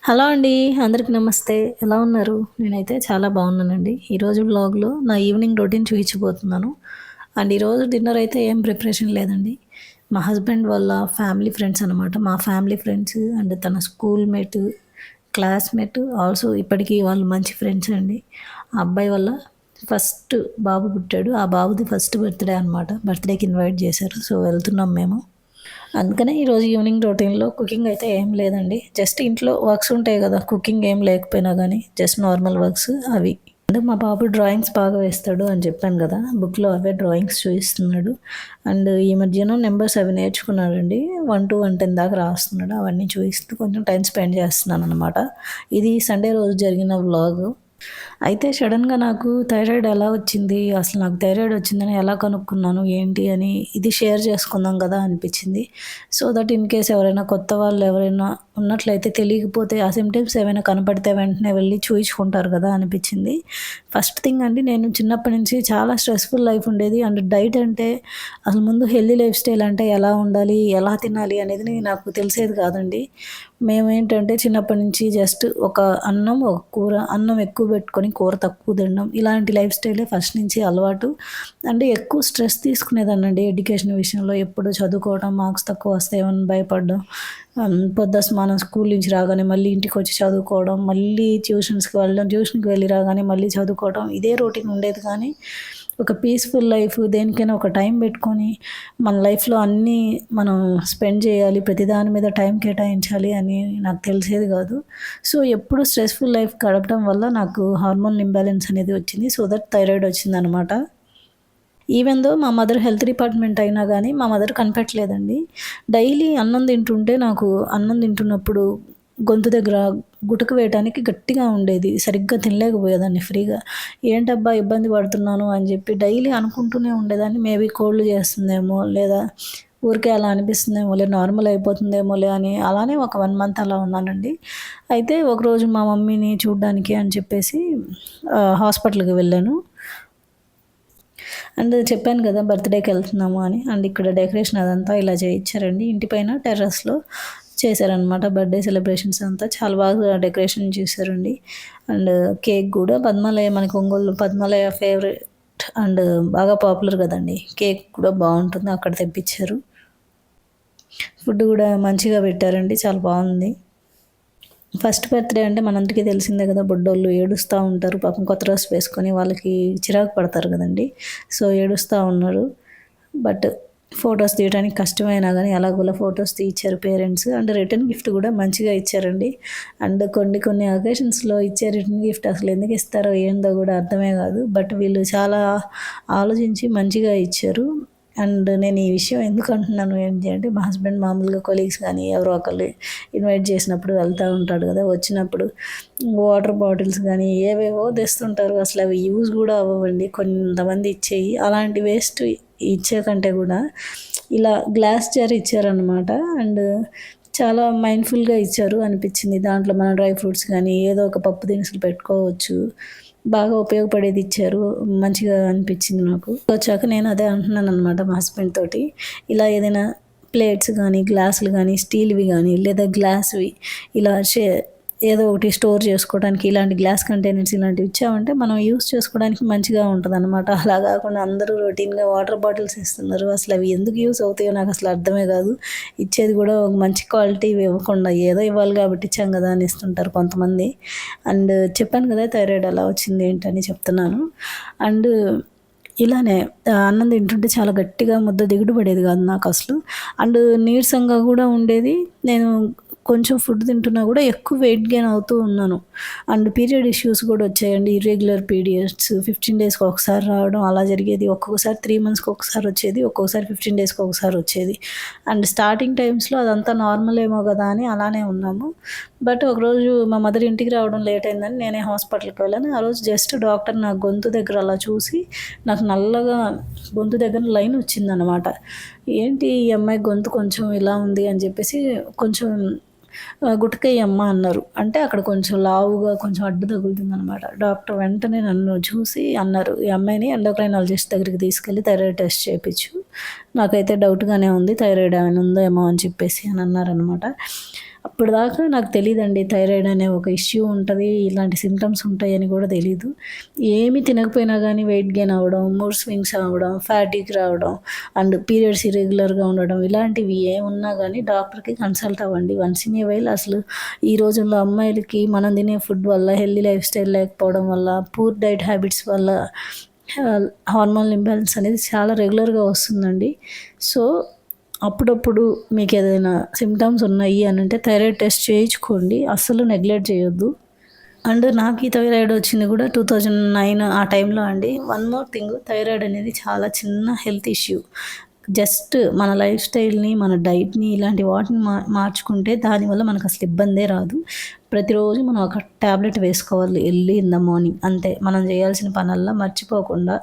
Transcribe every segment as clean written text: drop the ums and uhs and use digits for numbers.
Hello అండి. అందరికి నమస్తే. ఎలా ఉన్నారు? నేనైతే చాలా బాగున్నానండి. ఈరోజు వ్లాగ్‌లో నా ఈవినింగ్ రొటీన్ చూయించబోతున్నాను. అండ్ ఈరోజు డిన్నర్ అయితే ఏం ప్రిపరేషన్ లేదండి. మా హస్బెండ్ వాళ్ళ ఫ్యామిలీ ఫ్రెండ్స్ అనమాట. మా ఫ్యామిలీ ఫ్రెండ్స్ అండ్ తన స్కూల్ మేట్, క్లాస్‌మేట్ ఆల్సో ఇప్పటికి వాళ్ళు మంచి ఫ్రెండ్స్ అండి. ఆ అబ్బాయి వల్ల ఫస్ట్ బాబు పుట్టాడు. ఆ బాబుది ఫస్ట్ బర్త్‌డే అనమాట. బర్త్‌డేకి ఇన్వైట్ చేశారు. సో, వెళ్తున్నాం మేము. అందుకనే ఈరోజు ఈవినింగ్ రొటీన్‌లో కుకింగ్ అయితే ఏం లేదండి. జస్ట్ ఇంట్లో వర్క్స్ ఉంటాయి గదా! కుకింగ్ ఏం లేకపోయినా గానీ, జస్ట్ నార్మల్ వర్క్స్ అవి. అంటే మా బాబు డ్రాయింగ్స్ బాగా వేస్తాడు అని చెప్పాను గదా! బుక్‌లో అవే డ్రాయింగ్స్ చూయిస్తున్నాడు. అండ్ ఈ మధ్యన నంబర్స్ అవి నేర్చుకున్నాడండి. 1-10 దాకా రాస్తున్నాడు. అవన్నీ చూయిస్తూ కొంచెం టైమ్ స్పెండ్ చేస్తున్నాననమాట. ఇది సండే రోజు జరిగిన వ్లాగు. అయితే సడెన్‌గా నాకు థైరాయిడ్ ఎలా వచ్చింది? అసలు నాకు థైరాయిడ్ వచ్చిందని ఎలా కనుక్కున్నాను? ఏంటి అని ఇది షేర్ చేసుకుందాం గదా అనిపిచ్చింది. సో దట్ ఇన్ కేస్ ఎవరైనా కొత్త వాళ్ళు ఎవరైనా ఉన్నట్లయితే తెలియకపోతే ఆ సింప్టమ్స్ ఏమైనా కనపడితే వెంటనే వెళ్లి చూయించుకుంటారు గదా అనిపిచ్చింది. ఫస్ట్ థింగ్ అండి నేను చిన్నప్పటి నుంచి చాలా స్ట్రెస్‌ఫుల్ లైఫ్ ఉండేది. అండ్ డైట్ అంటే అసలు ముందు హెల్తీ లైఫ్ స్టైల్ అంటే ఎలా ఉండాలి? ఎలా తినాలి? అనేది నాకు తెలిసేది కాదండి. మేమేంటంటే చిన్నప్పటి నుంచి జస్ట్ ఒక అన్నం, ఒక కూర, అన్నం ఎక్కువ పెట్టుకొని కూర తక్కువ తినడం ఇలాంటి లైఫ్ స్టైలే ఫస్ట్ నుంచి అలవాటు. అంటే ఎక్కువ స్ట్రెస్ తీసుకునేదాన్నండి ఎడ్యుకేషన్ విషయంలో. ఎప్పుడు చదువుకోవడం, మార్క్స్ తక్కువ వస్తాయేమోని భయపడడం. పొద్దస్తమానం స్కూల్ నుంచి రాగానే మళ్ళీ ఇంటికొచ్చి చదువుకోవడం, మళ్ళీ ట్యూషన్స్‌కి వెళ్ళడం, ట్యూషన్‌కి వెళ్ళి రాగానే మళ్ళీ చదువుకోవడం ఇదే రొటీన్ ఉండేది కానీ ఒక పీస్‌ఫుల్ లైఫ్ దేనికైనా ఒక టైం పెట్టుకొని మన లైఫ్‌లో అన్నీ మనం స్పెండ్ చేయాలి. ప్రతి దాని మీద టైం కేటాయించాలి అని నాకు తెలిసేది కాదు. సో, ఎప్పుడు స్ట్రెస్‌ఫుల్ లైఫ్ గడపడం వల్ల నాకు హార్మోన్ ఇంబాలెన్స్ అనేది వచ్చింది. సో దట్ థైరాయిడ్ వచ్చిందనమాట. ఈవెన్ దో మా మదర్ హెల్త్ డిపార్ట్‌మెంట్ అయినా గానీ, మా మదర్ కనిపెట్టలేదండి. డైలీ అన్నం తింటుంటే నాకు అన్నం తింటున్నప్పుడు గొంతు దగ్గర గుటక వేయటానికి గట్టిగా ఉండేది. సరిగ్గా తినలేకపోయేదాన్ని ఫ్రీగా. ఏంటబ్బా! ఇబ్బంది పడుతున్నాను అని జెప్పి డైలీ అనుకుంటూనే ఉండేదాన్ని. మేబీ కోల్డ్ చేస్తుందేమో, లేదా ఊరికే అలా అనిపిస్తుందేమోలే, నార్మల్ అయిపోతుందేమోలే అని అలానే ఒక 1 మంత్ అలా ఉన్నానండి. అయితే ఒకరోజు మా మమ్మీని చూడ్డానికి అని చెప్పేసి హాస్పిటల్‌కి వెళ్ళాను. అండ్ చెప్పాను కదా బర్త్‌డేకి వెళ్తున్నాము అని. అండ్ ఇక్కడ డెకరేషన్ అదంతా ఇలా చేయించారండి. ఇంటి పైన టెర్రస్‌లో చేశారనమాట. బర్త్‌డే సెలబ్రేషన్స్ అంతా చాలా బాగా డెకరేషన్ చేశారండి. అండ్ కేక్ గూడా పద్మాలయ మనకి ఒంగోలులో పద్మాలయ ఫేవరెట్ అండ్ బాగా పాపులర్ కదండీ. కేక్ కూడా బావుంటుంది. అక్కడ తెప్పించారు. ఫుడ్ గూడా మంచిగా పెట్టారండి. చాలా బావుంది. ఫస్ట్ బర్త్‌డే అంటే మనందరికీ తెలిసిందే కదా! బుడ్డోళ్ళు ఏడుస్తా ఉంటారు. పాపం కొత్త డ్రెస్ వేసుకొని వాళ్ళకి చిరాకు పడతారు కదండీ! సో, ఏడుస్తా ఉన్నారు. బట్ ఫోటోస్ తీయడానికి కష్టమైనా గానీ ఎలాగోలా ఫోటోస్ తీయిచ్చారు పేరెంట్స్. అండ్ రిటర్న్ గిఫ్ట్ గూడా మంచిగా ఇచ్చారండి. అండ్ కొన్ని కొన్ని అకేషన్స్‌లో ఇచ్చే రిటర్న్ గిఫ్ట్ అసలు ఎందుకు ఇస్తారో ఏందో గూడా అర్థమే గాదు. బట్ వీళ్ళు చాలా ఆలోచించి మంచిగా ఇచ్చారు. అండ్ నేను ఈ విషయం ఎందుకు అంటున్నాను ఏంటి అంటే మా హస్బెండ్ మామూలుగా కొలీగ్స్ కానీ ఎవరో ఒకళ్ళు ఇన్వైట్ చేసినప్పుడు వెళ్తా ఉంటాడు కదా! వచ్చినప్పుడు వాటర్ బాటిల్స్ గానీ ఏవేవో తెస్తుంటారు. అసలు అవి యూజ్ గూడా అవ్వవండి. కొంతమంది ఇచ్చేయి. అలాంటి వేస్ట్ ఇచ్చే కంటే గూడా ఇలా గ్లాస్ జార్ ఇచ్చారనమాట. అండ్ చాలా మైండ్‌ఫుల్‌గా ఇచ్చారు అనిపిచ్చింది. దాంట్లో మన డ్రై ఫ్రూట్స్ గానీ ఏదో ఒక పప్పు దినుసులు పెట్టుకోవచ్చు. బాగా ఉపయోగపడేది ఇచ్చారు. మంచిగా అనిపిచ్చింది నాకు. వచ్చాక నేను అదే అంటున్నాననమాట మా హస్బెండ్ తోటి. ఇలా ఏదైనా ప్లేట్స్ గానీ, గ్లాసులు గానీ, స్టీల్‌వి గానీ లేదా గ్లాస్‌వి ఇలా ఏదో ఒకటి స్టోర్ చేసుకోవడానికి ఇలాంటి గ్లాస్ కంటైనర్స్ ఇలాంటివి ఇచ్చామంటే మనం యూజ్ చేసుకోవడానికి మంచిగా ఉంటదనమాట. అలా గాకుండా అందరూ రొటీన్‌గా వాటర్ బాటిల్స్ ఇస్తున్నారు. అసలు అవి ఎందుకు యూజ్ అవుతాయో నాకసలు అర్థమే గాదు. ఇచ్చేది గూడా ఒక మంచి క్వాలిటీవి ఇవ్వకుండా ఏదో ఇవ్వాలి గాబట్టి ఇచ్చాం గదా అని ఇస్తుంటారు కొంతమంది. అండ్ చెప్పాను గదా! థైరాయిడ్ ఎలా వచ్చింది ఏంటని చెప్తున్నాను. అండ్ ఇలానే అన్నం తింటుంటే చాలా గట్టిగా ముద్ద దిగుడు పడేది గాదు నాకసలు. అండ్ నీరసంగా గూడా ఉండేది. నేను కొంచెం ఫుడ్ తింటున్నా గూడా ఎక్కువ వెయిట్ గెయిన్ అవుతూ ఉన్నాను. అండ్ పీరియడ్ ఇష్యూస్ గూడా వచ్చాయండి. ఇర్రెగ్యులర్ పీరియడ్స్ 15 డేస్‌కి ఒకసారి రావడం అలా జరిగేది. ఒక్కొక్కసారి 3 మంత్స్‌కి ఒకసారి వచ్చేది. ఒక్కొక్కసారి 15 డేస్‌కి ఒకసారి వచ్చేది. అండ్ స్టార్టింగ్ టైమ్స్‌లో అదంతా నార్మల్ ఏమో గదా అని అలానే ఉన్నాము. బట్ ఒకరోజు మా మదర్ ఇంటికి రావడం లేట్ అయిందని నేనే హాస్పిటల్‌కి వెళ్ళాను. ఆ రోజు జస్ట్ డాక్టర్ నా గొంతు దగ్గర అలా చూసి నాకు నల్లగా గొంతు దగ్గర లైన్ వచ్చిందనమాట. ఏంటి ఈ అమ్మాయి గొంతు కొంచెం ఇలా ఉంది అని చెప్పేసి కొంచెం గుటకేయమ్మా అన్నారు. అంటే అక్కడ కొంచెం లావుగా కొంచెం అడ్డు తగులుతుందనమాట. డాక్టర్ వెంటనే నన్ను చూసి అన్నారు, "ఈ అమ్మాయిని ఎండోక్రైనాలజిస్ట్ దగ్గరికి తీసుకెళ్ళి థైరాయిడ్ టెస్ట్ చేపిచ్చు. నాకైతే డౌట్‌గానే ఉంది. థైరాయిడ్ ఏమైనా ఉందేమో అని చెప్పేసి" అని అన్నారనమాట. అప్పటిదాకా నాకు తెలీదండి థైరాయిడ్ అనే ఒక ఇష్యూ ఉంటది. ఇలాంటి సింప్టమ్స్ ఉంటాయని కూడా తెలీదు. ఏమి తినకపోయినా గానీ వెయిట్ గెయిన్ అవ్వడం, మూడ్ స్వింగ్స్ అవ్వడం, ఫ్యాటీగ్ రావడం అండ్ పీరియడ్స్ ఇర్రెగ్యులర్‌గా ఉండడం ఇలాంటివి ఏమున్నా గానీ డాక్టర్‌కి కన్సల్ట్ అవ్వండి. వన్స్ ఇన్ ఎ వైల్ అసలు ఈ రోజుల్లో అమ్మాయిలకి మనం తినే ఫుడ్ వల్ల, హెల్తీ లైఫ్ స్టైల్ లేకపోవడం వల్ల, పూర్ డైట్ హ్యాబిట్స్ వల్ల హార్మోనల్ ఇంబాలెన్స్ అనేది చాలా రెగ్యులర్‌గా వస్తుందండి. సో అప్పుడప్పుడు మీకేదైనా సింప్టమ్స్ ఉన్నాయి అనంటే థైరాయిడ్ టెస్ట్ చేయించుకోండి. అస్సలు నెగ్లెక్ట్ చేయొద్దు. అండ్ నాకు ఈ థైరాయిడ్ వచ్చింది కూడా 2009 ఆ టైంలో అండి. వన్ మోర్ థింగ్ థైరాయిడ్ అనేది చాలా చిన్న హెల్త్ ఇష్యూ. జస్ట్ మన లైఫ్ స్టైల్‌ని, మన డైట్‌ని ఇలాంటి వాటిని మార్చుకుంటే దానివల్ల మనకసలు ఇబ్బందే రాదు. ప్రతిరోజు మనం ఒక టాబ్లెట్ వేసుకోవాలి ఎర్లీ ఇన్ ద మార్నింగ్ అంతే. మనం చేయాల్సిన పనల్లా మర్చిపోకుండా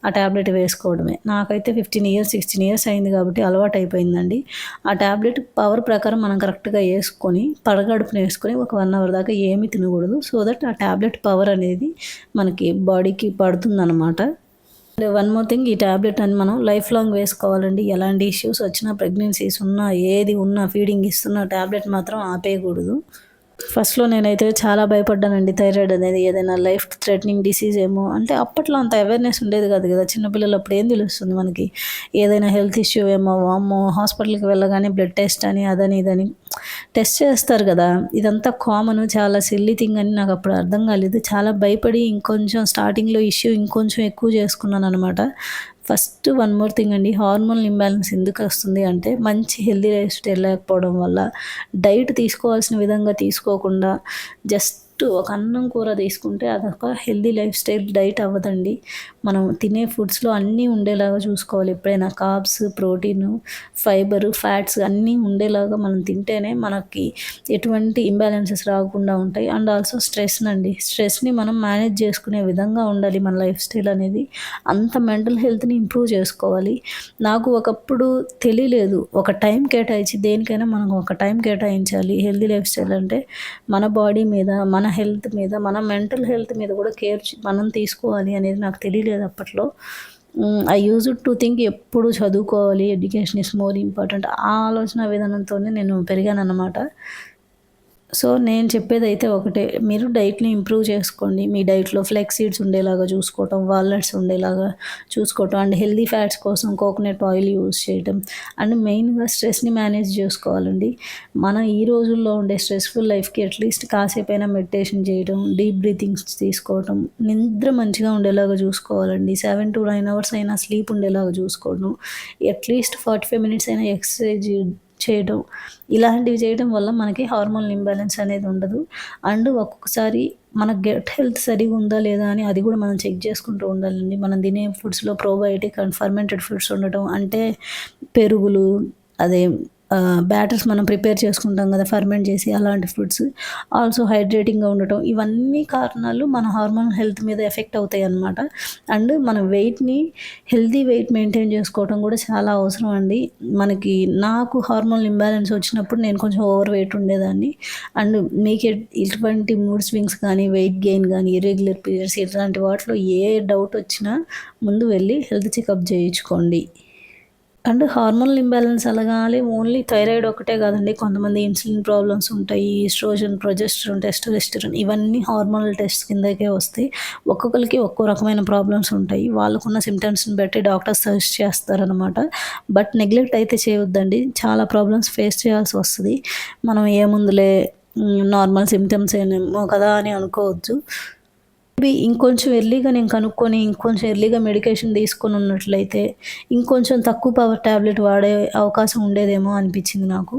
ఆ టాబ్లెట్ వేసుకోవడమే. నాకైతే 15 ఇయర్స్, 16 ఇయర్స్ అయింది కాబట్టి అలవాటయిపోయిందండి. ఆ టాబ్లెట్ పవర్ ప్రకారం మనం కరెక్ట్‌గా యేసుకొని, పరగడుపున యేసుకొని ఒక 1 అవర్ దాకా ఏమీ తినకూడదు. సో దట్ ఆ టాబ్లెట్ పవర్ అనేది మనకి బాడీకి పడుతుందనమాట. అండ్ వన్ మోర్ థింగ్ ఈ టాబ్లెట్ అని మనం లైఫ్ లాంగ్ వేసుకోవాలండి. ఎలాంటి ఇష్యూస్ వచ్చినా, ప్రెగ్నెన్సీస్ ఉన్నా, ఏది ఉన్నా, ఫీడింగ్ ఇస్తున్నా టాబ్లెట్ మాత్రం ఆపేయకూడదు. ఫస్ట్‌లో నేనైతే చాలా భయపడ్డానండి. థైరాయిడ్ అనేది ఏదైనా లైఫ్ థ్రెటనింగ్ డిసీజ్ ఏమో అంటే అప్పట్లో అంత అవేర్‌నెస్ ఉండేది కాదు కదా! చిన్న పిల్లలు అప్పుడు ఏం తెలుస్తుంది మనకి. ఏదైనా హెల్త్ ఇష్యూ ఏమో వామ్మో! హాస్పిటల్‌కి వెళ్ళగానే బ్లడ్ టెస్ట్ అని అదని ఇదని టెస్ట్ చేస్తారు కదా! ఇదంతా కామన్ చాలా సిల్లీ థింగ్ అని నాకు అప్పుడు అర్థం కాలేదు. చాలా భయపడి ఇంకొంచెం స్టార్టింగ్‌లో ఇష్యూ ఇంకొంచెం ఎక్కువ చేసుకున్నాననమాట. ఫస్ట్ వన్ మోర్ థింగ్ అండి. హార్మోనల్ ఇంబాలెన్స్ ఎందుకొస్తుంది అంటే మంచి హెల్తీ లైఫ్ స్టైల్ లేకపోవడం వల్ల, డైట్ తీసుకోవాల్సిన విధంగా తీసుకోకుండా జస్ట్ ఒక అన్నం కూర తీసుకుంటే అదొక హెల్తీ లైఫ్ స్టైల్ డైట్ అవ్వదండి. మనం తినే ఫుడ్స్‌లో అన్నీ ఉండేలాగా చూసుకోవాలి. ఎప్పుడైనా కార్బ్స్, ప్రోటీను, ఫైబరు, ఫ్యాట్స్ అన్నీ ఉండేలాగా మనం తింటేనే మనకి ఎటువంటి ఇంబాలెన్సెస్ రాకుండా ఉంటాయి. అండ్ ఆల్సో స్ట్రెస్‌ని మనం మేనేజ్ చేసుకునే విధంగా ఉండాలి మన లైఫ్ స్టైల్ అనేది. అంత మెంటల్ హెల్త్‌ని ఇంప్రూవ్ చేసుకోవాలి. నాకు ఒకప్పుడు తెలియలేదు. ఒక టైం కేటాయించి దేనికైనా మనం ఒక టైం కేటాయించాలి. హెల్తీ లైఫ్ స్టైల్ అంటే మన బాడీ మీద, మన హెల్త్ మీద, మన మెంటల్ హెల్త్ మీద కూడా కేర్ మనం తీసుకోవాలి అనేది నాకు తెలియలేదు అప్పట్లో. ఐ యూజ్డ్ టు థింక్ ఎప్పుడు చదువుకోవాలి, ఎడ్యుకేషన్ ఈస్ మోర్ ఇంపార్టెంట్ ఆ ఆలోచన విధానంతోనే నేను పెరిగానన్నమాట. సో, నేను చెప్పేదైతే ఒకటే. మీరు డైట్‌ని ఇంప్రూవ్ చేసుకోండి. మీ డైట్‌లో ఫ్లెక్స్ సీడ్స్ ఉండేలాగా చూసుకోవటం, వాల్‌నట్స్ ఉండేలాగా చూసుకోవటం అండ్ హెల్తీ ఫ్యాట్స్ కోసం కోకోనట్ ఆయిల్ యూజ్ చేయటం అండ్ మెయిన్‌గా స్ట్రెస్‌ని మేనేజ్ చేసుకోవాలండి. మన ఈ రోజుల్లో ఉండే స్ట్రెస్‌ఫుల్ లైఫ్‌కి అట్‌లీస్ట్ కాసేపైనా మెడిటేషన్ చేయడం, డీప్ బ్రీతింగ్స్ తీసుకోవటం, నిద్ర మంచిగా ఉండేలాగా చూసుకోవాలండి. 7-9 అవర్స్ అయినా స్లీప్ ఉండేలాగా చూసుకోవడం. అట్‌లీస్ట్ 45 మినిట్స్ అయినా ఎక్సర్సైజ్ చేయడం. ఇలాంటివి చేయడం వల్ల మనకి హార్మోనల్ ఇంబాలెన్స్ అనేది ఉండదు. అండ్ ఒక్కొక్కసారి మన గట్ హెల్త్ సరిగ్గా ఉందా లేదా అని అది కూడా మనం చెక్ చేసుకుంటూ ఉండాలండి. మనం తినే ఫుడ్స్‌లో ప్రోబయోటిక్ అండ్ ఫర్మెంటెడ్ ఫుడ్స్ ఉండటం అంటే పెరుగులు అదే బ్యాటర్స్ మనం ప్రిపేర్ చేసుకుంటాం కదా! ఫర్మెంట్ చేసి అలాంటి ఫుడ్స్. ఆల్సో హైడ్రేటింగ్‌గా ఉండటం. ఇవన్నీ కారణాలు మన హార్మోనల్ హెల్త్ మీద ఎఫెక్ట్ అవుతాయన్నమాట. అండ్ మన వెయిట్‌ని హెల్తీ వెయిట్ మెయింటైన్ చేసుకోవడం కూడా చాలా అవసరం అండి. నాకు హార్మోనల్ ఇంబాలెన్స్ వచ్చినప్పుడు నేను కొంచెం ఓవర్ వెయిట్ ఉండేదాన్ని. అండ్ మీకు ఇటువంటి మూడ్ స్వింగ్స్ కానీ, వెయిట్ గెయిన్ గానీ, ఇర్రెగ్యులర్ పీరియడ్స్ ఇట్లాంటి వాటిలో ఏ డౌట్ వచ్చినా ముందు వెళ్ళి హెల్త్ చెకప్ చేయించుకోండి. అండ్ హార్మోనల్ ఇంబాలెన్స్ అనగానే ఓన్లీ థైరాయిడ్ ఒకటే కాదండి. కొంతమంది ఇన్సులిన్ ప్రాబ్లమ్స్ ఉంటాయి. ఈస్ట్రోజన్, ప్రొజెస్టెరాన్, టెస్టోస్టెరాన్ ఇవన్నీ హార్మోనల్ టెస్ట్ కిందకే వస్తాయి. ఒక్కొక్కరికి ఒక్కో రకమైన ప్రాబ్లమ్స్ ఉంటాయి. వాళ్ళకున్న సింప్టమ్స్‌ని బట్టి డాక్టర్స్ సజెస్ట్ చేస్తారనమాట. బట్ నెగ్లెక్ట్ అయితే చేయొద్దండి. చాలా ప్రాబ్లమ్స్ ఫేస్ చేయాల్సి వస్తది. మనం ఏముందిలే నార్మల్ సింప్టమ్స్ ఏనేమో కదా అని అనుకోవద్దు. మేబీ ఇంకొంచెం ఎర్లీగా నేను కనుక్కొని, ఇంకొంచెం ఎర్లీగా మెడికేషన్ తీసుకొనున్నట్లయితే, ఇంకొంచెం తక్కువ పవర్ టాబ్లెట్ వాడే అవకాశం ఉండేదేమో అనిపిచ్చింది నాకు.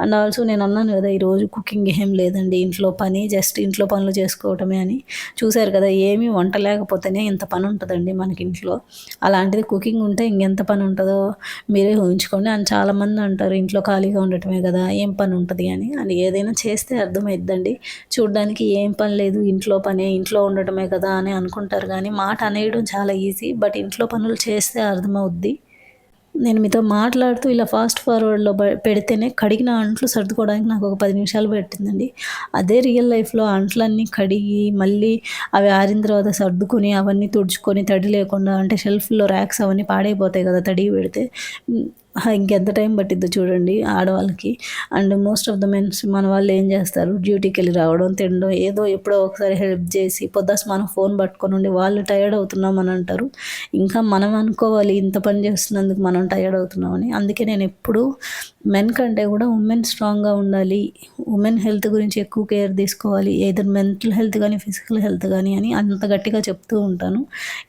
అండ్ ఆల్సో నేనన్నాను గదా! ఈరోజు కుకింగ్ ఏం లేదండి. ఇంట్లో పని జస్ట్ ఇంట్లో పనులు చేసుకోవటమే అని. చూసారు కదా! ఏమి వంట లేకపోతేనే ఇంత పనుంటదండి మనకింట్లో. అలాంటిది కుకింగ్ ఉంటే ఇంకెంత పనుంటదో మీరే ఊహించుకోండి. అండ్ చాలామంది అంటారు ఇంట్లో ఖాళీగా ఉండటమే గదా! ఏం పనుంటది అని. అండ్ ఏదైనా చేస్తే అర్థమైద్దండి. చూడ్డానికి ఏం పని లేదు. ఇంట్లో పనే, ఇంట్లో ఉండటమే కదా అని అనుకుంటారు గానీ, మాట అనేయడం చాలా ఈజీ. బట్ ఇంట్లో పనులు చేస్తే అర్థమవుద్ది. నేను మీతో మాట్లాడుతూ ఇలా ఫాస్ట్ ఫార్వర్డ్‌లో పెడితేనే కడిగిన అంట్లు సర్దుకోవడానికి నాకు ఒక 10 నిమిషాలు పట్టిందండి. అదే రియల్ లైఫ్‌లో అంట్లన్నీ కడిగి, మళ్ళీ అవి ఆరిన తర్వాత సర్దుకొని, అవన్నీ తుడుచుకొని, తడి లేకుండా అంటే షెల్ఫ్‌లో ర్యాక్స్ అవన్నీ పాడైపోతాయి కదా! తడివి పెడితే. ఇంకెంత టైం పట్టిద్దో చూడండి ఆడవాళ్ళకి. And most of the mens మన వాళ్ళు ఏం చేస్తారు, డ్యూటీకి వెళ్ళి రావడం, తినడం, ఏదో ఎప్పుడో ఒకసారి హెల్ప్ చేసి పొద్దుస్మానం ఫోన్ పట్టుకొని ఉండి వాళ్ళు టైర్డ్ అవుతున్నాం అని అంటారు. ఇంకా మనం అనుకోవాలి ఇంత పని చేస్తున్నందుకు మనం టైర్డ్ అవుతున్నామని. అందుకే నేను ఎప్పుడూ మెన్ కంటే కూడా ఉమెన్ స్ట్రాంగ్గా ఉండాలి, ఉమెన్ హెల్త్ గురించి ఎక్కువ కేర్ తీసుకోవాలి, ఏదర్ మెంటల్ హెల్త్ కానీ ఫిజికల్ హెల్త్ కానీ అని అంత గట్టిగా చెప్తూ ఉంటాను.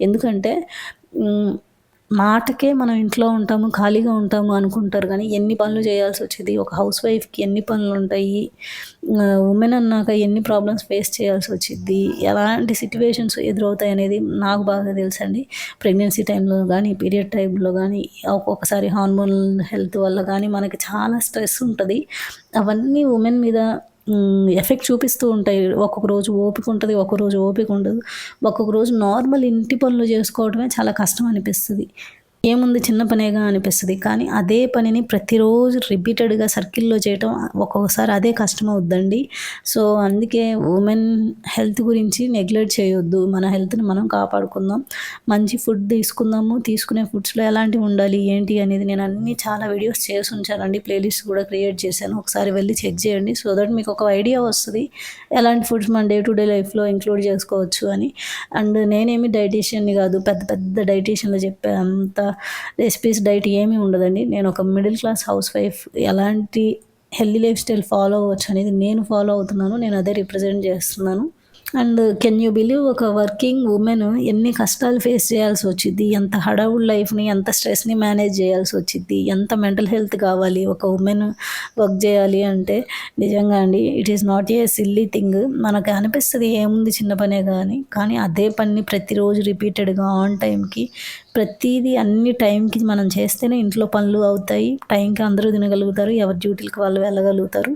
ఎందుకంటే మాటకే మనం ఇంట్లో ఉంటాము, ఖాళీగా ఉంటాము అనుకుంటారు కానీ ఎన్ని పనులు చేయాల్సి వచ్చేది, ఒక హౌస్ వైఫ్కి ఎన్ని పనులు ఉంటాయి, ఉమెన్ అన్నాక ఎన్ని ప్రాబ్లమ్స్ ఫేస్ చేయాల్సి వచ్చిద్ది, ఎలాంటి సిచ్యువేషన్స్ ఎదురవుతాయి అనేది నాకు బాగా తెలుసండి. ప్రెగ్నెన్సీ టైంలో కానీ, పీరియడ్ టైంలో కానీ, ఒక్కొక్కసారి హార్మోన్ హెల్త్ వల్ల కానీ మనకి చాలా స్ట్రెస్ ఉంటుంది. అవన్నీ ఉమెన్ మీద ఎఫెక్ట్ చూపిస్తూ ఉంటాయి. ఒక్కొక్క రోజు ఓపిక ఉంటుంది, ఒక్కొక్క రోజు ఓపిక ఉండదు. ఒక్కొక్క రోజు నార్మల్ ఇంటి పనులు చేసుకోవడమే చాలా కష్టం అనిపిస్తుంది. ఏముంది చిన్న పనేగా అనిపిస్తుంది, కానీ అదే పనిని ప్రతిరోజు రిపీటెడ్గా సర్కిల్లో చేయటం ఒక్కొక్కసారి అదే కష్టమవుద్దండి. సో అందుకే ఉమెన్ హెల్త్ గురించి నెగ్లెక్ట్ చేయొద్దు. మన హెల్త్ని మనం కాపాడుకుందాం, మంచి ఫుడ్ తీసుకుందాము. తీసుకునే ఫుడ్స్లో ఎలాంటివి ఉండాలి ఏంటి అనేది నేను అన్నీ చాలా వీడియోస్ చేసి ఉంచానండి, ప్లేలిస్ట్ కూడా క్రియేట్ చేశాను. ఒకసారి వెళ్ళి చెక్ చేయండి. సో దట్ మీకు ఒక ఐడియా వస్తుంది ఎలాంటి ఫుడ్స్ మన డే టు డే లైఫ్లో ఇంక్లూడ్ చేసుకోవచ్చు అని. అండ్ నేనేమి డైటీషియన్ని కాదు, పెద్ద పెద్ద డైటీషియన్లు చెప్పే అంత రెసిపీస్ డైట్ ఏమీ ఉండదండి. నేను ఒక మిడిల్ క్లాస్ హౌస్ వైఫ్ ఎలాంటి హెల్దీ లైఫ్ స్టైల్ ఫాలో అవ్వచ్చు అనేది నేను ఫాలో అవుతున్నాను, నేను అదే రిప్రజెంట్ చేస్తున్నాను. అండ్ కెన్ యూ బిలీవ్ ఒక వర్కింగ్ ఉమెన్ ఎన్ని కష్టాలు ఫేస్ చేయాల్సి వచ్చింది, ఎంత హడావుడి లైఫ్ని, ఎంత స్ట్రెస్ని మేనేజ్ చేయాల్సి వచ్చింది, ఎంత మెంటల్ హెల్త్ కావాలి ఒక ఉమెన్ వర్క్ చేయాలి అంటే. నిజంగా అండి, it is not a silly thing. మనకు అనిపిస్తుంది ఏముంది చిన్న పనే కానీ అదే పని ప్రతిరోజు రిపీటెడ్గా ఆన్ టైంకి ప్రతిదీ అన్ని టైంకి మనం చేస్తేనే ఇంట్లో పనులు అవుతాయి, టైంకి అందరూ తినగలుగుతారు, ఎవరి డ్యూటీలకు వాళ్ళు వెళ్ళగలుగుతారు.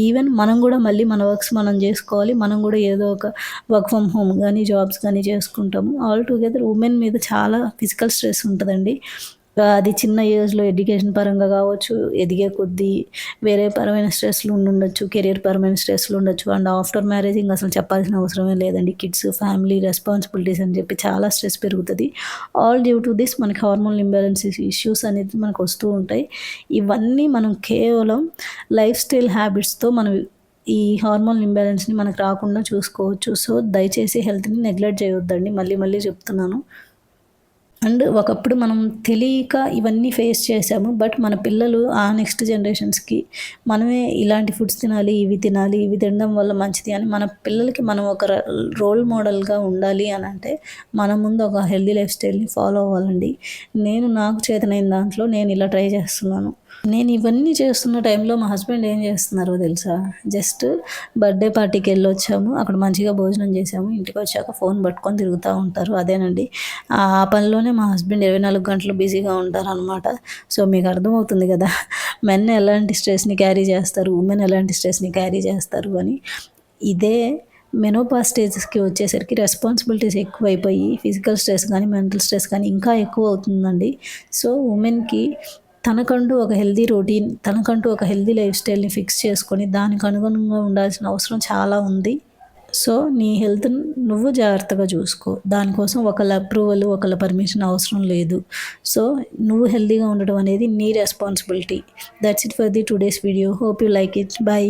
ఈవెన్ మనం కూడా మళ్ళీ మన వర్క్స్ మనం చేసుకోవాలి, మనం కూడా ఏదో ఒక వర్క్ ఫ్రమ్ హోమ్ కానీ జాబ్స్ కానీ చేసుకుంటాము. ఆల్ టుగెదర్ ఉమెన్ మీద చాలా ఫిజికల్ స్ట్రెస్ ఉంటుందండి. అది చిన్న ఏజ్లో ఎడ్యుకేషన్ పరంగా కావచ్చు, ఎదిగే కొద్దీ వేరే పరమైన స్ట్రెస్లు ఉండొచ్చు, కెరియర్ పరమైన స్ట్రెస్లు ఉండొచ్చు. అండ్ ఆఫ్టర్ మ్యారేజ్ ఇంకా అసలు చెప్పాల్సిన అవసరమే లేదండి. కిడ్స్, ఫ్యామిలీ రెస్పాన్సిబిలిటీస్ అని చెప్పి చాలా స్ట్రెస్ పెరుగుతుంది. ఆల్ డ్యూ టు దిస్ మనకి హార్మోన్ ఇంబ్యాలెన్సెస్ ఇష్యూస్ అనేది మనకు వస్తూ ఉంటాయి. ఇవన్నీ మనం కేవలం లైఫ్ స్టైల్ హ్యాబిట్స్తో మనం ఈ హార్మోన్ ఇంబ్యాలెన్స్ని మనకు రాకుండా చూసుకోవచ్చు. సో దయచేసి హెల్త్ని నెగ్లెక్ట్ చేయొద్దండి, మళ్ళీ మళ్ళీ చెప్తున్నాను. అండ్ ఒకప్పుడు మనం తెలియక ఇవన్నీ ఫేస్ చేసాము, బట్ మన పిల్లలు ఆ నెక్స్ట్ జనరేషన్స్కి మనమే ఇలాంటి ఫుడ్స్ తినాలి, ఇవి తినాలి, ఇవి తినడం వల్ల మంచిది అని మన పిల్లలకి మనం ఒక రోల్ మోడల్గా ఉండాలి అని అంటే మన ముందు ఒక హెల్దీ లైఫ్ స్టైల్ని ఫాలో అవ్వాలండి. నేను నాకు చేతనైన దాంట్లో నేను ఇలా ట్రై చేస్తున్నాను. నేను ఇవన్నీ చేస్తున్న టైంలో మా హస్బెండ్ ఏం చేస్తున్నారో తెలుసా, జస్ట్ బర్త్డే పార్టీకి వెళ్ళొచ్చాము, అక్కడ మంచిగా భోజనం చేసాము, ఇంటికి వచ్చాక ఫోన్ పట్టుకొని తిరుగుతూ ఉంటారు. అదేనండి, ఆ పనిలోనే మా హస్బెండ్ 24 గంటలు బిజీగా ఉంటారు అనమాట. సో మీకు అర్థమవుతుంది కదా మెన్ ఎలాంటి స్ట్రెస్ని క్యారీ చేస్తారు, ఉమెన్ ఎలాంటి స్ట్రెస్ని క్యారీ చేస్తారు అని. ఇదే మెనోపాజ్ స్టేజెస్కి వచ్చేసరికి రెస్పాన్సిబిలిటీస్ ఎక్కువైపోయి ఫిజికల్ స్ట్రెస్ కానీ మెంటల్ స్ట్రెస్ కానీ ఇంకా ఎక్కువ అవుతుందండి. సో ఉమెన్కి తనకంటూ ఒక హెల్దీ రొటీన్, తనకంటూ ఒక హెల్దీ లైఫ్ స్టైల్ని ఫిక్స్ చేసుకొని దానికి అనుగుణంగా ఉండాల్సిన అవసరం చాలా ఉంది. సో నీ హెల్త్ నువ్వు జాగ్రత్తగా చూసుకో, దానికోసం ఒకళ్ళ అప్రూవల్, ఒకళ్ళ పర్మిషన్ అవసరం లేదు. సో నువ్వు హెల్దీగా ఉండడం అనేది నీ responsibility. That's it for the today's video. Hope you like it. By.